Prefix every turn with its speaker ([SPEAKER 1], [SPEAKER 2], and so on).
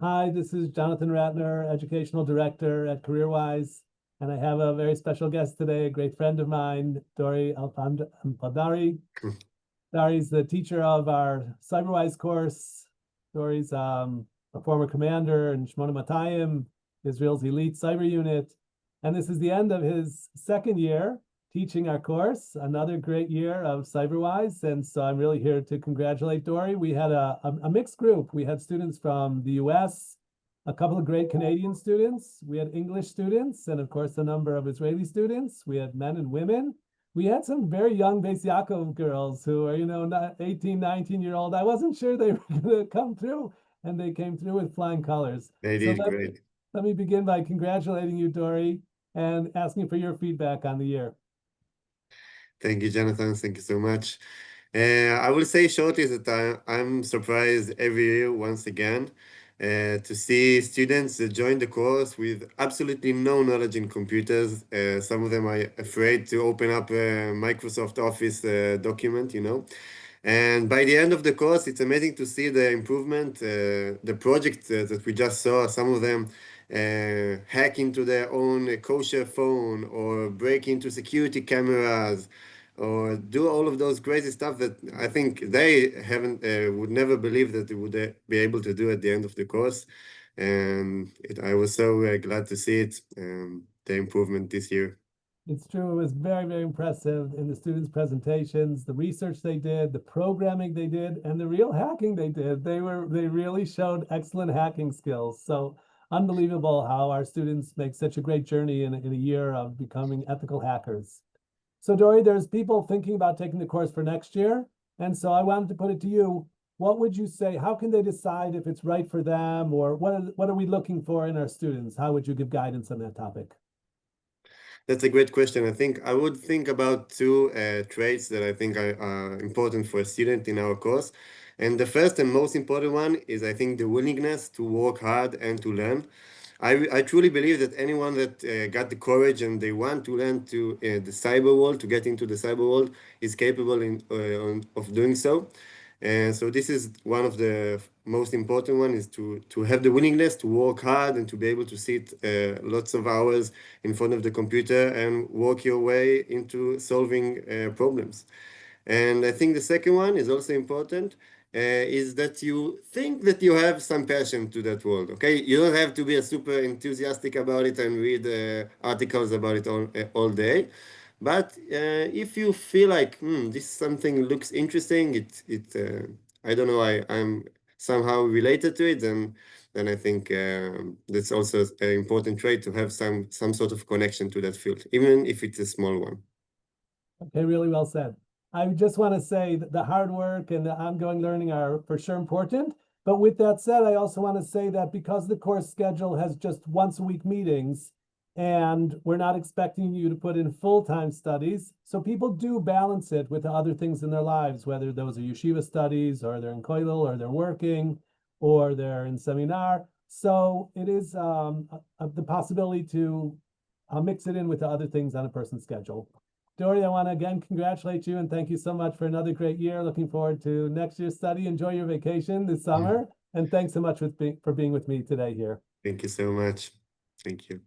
[SPEAKER 1] Hi, this is Jonathan Ratner, Educational Director at CareerWise, and I have a very special guest today, a great friend of mine, Dori Alpadari. Dori's the teacher of our CyberWise course. Dori's a former commander in Shmona Matayim, Israel's elite cyber unit. And this is the end of his second year teaching our course, another great year of CyberWise. And so I'm really here to congratulate Dori. We had a mixed group. We had students from the US, a couple of great Canadian students. We had English students, and of course, a number of Israeli students. We had men and women. We had some very young Beis Yaakov girls who are, 18, 19-year-old. I wasn't sure they were going to come through, and they came through with flying colors.
[SPEAKER 2] They
[SPEAKER 1] So
[SPEAKER 2] did great.
[SPEAKER 1] let me begin by congratulating you, Dori, and asking for your feedback on the year.
[SPEAKER 2] Thank you, Jonathan. Thank you so much. I will say shortly that I'm surprised every year once again to see students join the course with absolutely no knowledge in computers. Some of them are afraid to open up a Microsoft Office document. And by the end of the course, it's amazing to see the improvement, the project that we just saw, some of them hack into their own kosher phone or break into security cameras or do all of those crazy stuff that I think they would never believe that they would be able to do at the end of the course. And I was so glad to see it, the improvement this year.
[SPEAKER 1] It's true. It was very, very impressive in the students' presentations, the research they did, the programming they did, and the real hacking they did. They really showed excellent hacking skills. So unbelievable how our students make such a great journey in a year of becoming ethical hackers. So Dori, there's people thinking about taking the course for next year. And so I wanted to put it to you. What would you say? How can they decide if it's right for them, or what are we looking for in our students? How would you give guidance on that topic?
[SPEAKER 2] That's a great question. I think I would think about two traits that I think are important for a student in our course. And the first and most important one is, I think, the willingness to work hard and to learn. I truly believe that anyone that got the courage and they want to learn to the cyber world, to get into the cyber world, is capable of doing so. And so this is one of the most important one, is to have the willingness to work hard and to be able to sit lots of hours in front of the computer and work your way into solving problems. And I think the second one is also important, is that you think that you have some passion to that world, okay? You don't have to be a super enthusiastic about it and read articles about it all day. But if you feel like this something looks interesting, I don't know, I'm somehow related to it, then I think that's also an important trait, to have some sort of connection to that field, even if it's a small one.
[SPEAKER 1] Okay, really well said. I just want to say that the hard work and the ongoing learning are for sure important. But with that said, I also want to say that because the course schedule has just once a week meetings, and we're not expecting you to put in full-time studies, so people do balance it with the other things in their lives, whether those are yeshiva studies, or they're in kollel, or they're working, or they're in seminar. So it is the possibility to mix it in with the other things on a person's schedule. Dori, I want to again congratulate you and thank you so much for another great year. Looking forward to next year's study. Enjoy your vacation this summer. And thanks so much for being with me today here.
[SPEAKER 2] Thank you so much. Thank you.